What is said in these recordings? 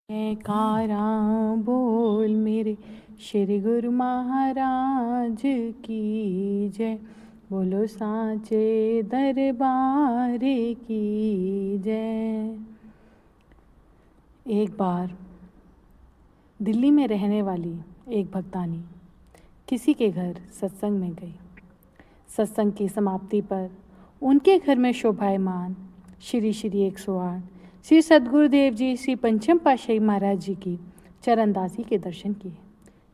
जयकारा बोल मेरे श्री गुरु महाराज की जय। बोलो सांचे दरबार की जय। एक बार दिल्ली में रहने वाली एक भक्तानी किसी के घर सत्संग में गई। सत्संग की समाप्ति पर उनके घर में शोभायमान श्री 108 श्री सद्गुरुदेव जी श्री पंचम पातशाही महाराज जी की चरणदासी के दर्शन किए।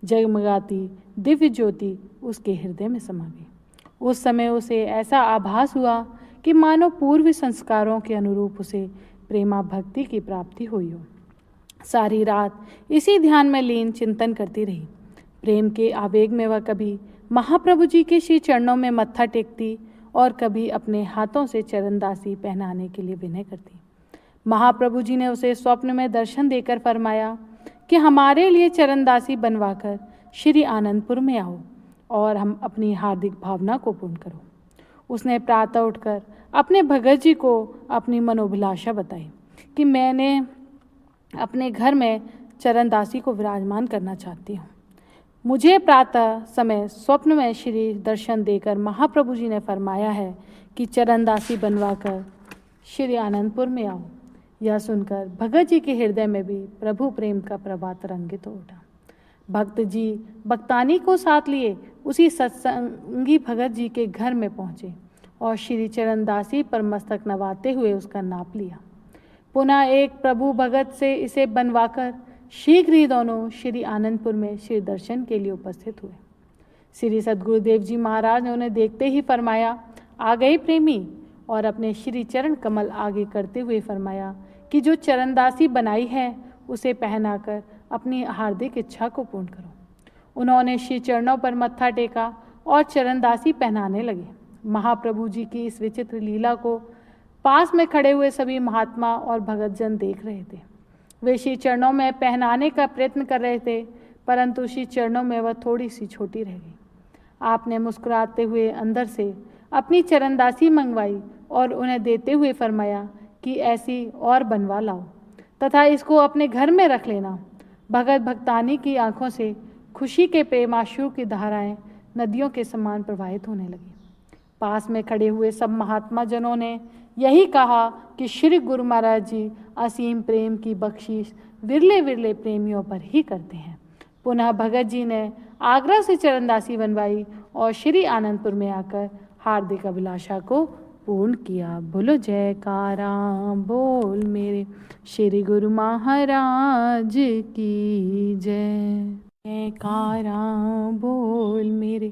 जगमगाती दिव्य ज्योति उसके हृदय में समा गई। उस समय उसे ऐसा आभास हुआ कि मानो पूर्व संस्कारों के अनुरूप उसे प्रेमा भक्ति की प्राप्ति हुई हो। सारी रात इसी ध्यान में लीन चिंतन करती रही। प्रेम के आवेग में वह कभी महाप्रभु जी के श्री चरणों में मत्था टेकती और कभी अपने हाथों से चरणदासी पहनाने के लिए विनय करती। महाप्रभु जी ने उसे स्वप्न में दर्शन देकर फरमाया कि हमारे लिए चरणदासी बनवाकर श्री आनंदपुर में आओ और हम अपनी हार्दिक भावना को पूर्ण करो। उसने प्रातः उठकर अपने भगत जी को अपनी मनोभिलाषा बताई कि मैंने अपने घर में चरणदासी को विराजमान करना चाहती हूँ। मुझे प्रातः समय स्वप्न में श्री दर्शन देकर महाप्रभु जी ने फरमाया है कि चरणदासी बनवाकर श्री आनंदपुर में आओ। यह सुनकर भगत जी के हृदय में भी प्रभु प्रेम का प्रवाह तरंगित हो उठा। भक्त जी भक्तानी को साथ लिए उसी सत्संगी भगत जी के घर में पहुँचे और श्री चरणदासी पर मस्तक नवाते हुए उसका नाप लिया। पुनः एक प्रभु भगत से इसे बनवाकर शीघ्र ही दोनों श्री आनंदपुर में श्री दर्शन के लिए उपस्थित हुए। श्री सद्गुरुदेव जी महाराज ने उन्हें देखते ही फरमाया, आ गए प्रेमी, और अपने श्री चरण कमल आगे करते हुए फरमाया कि जो चरणदासी बनाई है उसे पहनाकर अपनी हार्दिक इच्छा को पूर्ण करो। उन्होंने श्री चरणों पर मत्था टेका और चरणदासी पहनाने लगे। महाप्रभु जी की इस विचित्र लीला को पास में खड़े हुए सभी महात्मा और भगतजन देख रहे थे। वे श्री चरणों में पहनाने का प्रयत्न कर रहे थे, परंतु श्री चरणों में वह थोड़ी सी छोटी रह गई। आपने मुस्कुराते हुए अंदर से अपनी चरणदासी मंगवाई और उन्हें देते हुए फरमाया कि ऐसी और बनवा लाओ तथा इसको अपने घर में रख लेना। भगत भक्तानी की आंखों से खुशी के प्रेमाश्रु की धाराएं नदियों के समान प्रवाहित होने लगी। पास में खड़े हुए सब महात्मा जनों ने यही कहा कि श्री गुरु महाराज जी असीम प्रेम की बख्शीश विरले विरले प्रेमियों पर ही करते हैं। पुनः भगत जी ने आगरा से चरणदासी बनवाई और श्री आनंदपुर में आकर हार्दिक अभिलाषा को पूर्ण किया। बोलो जयकारा बोल मेरे श्री गुरु महाराज की जय। जयकारा बोल मेरे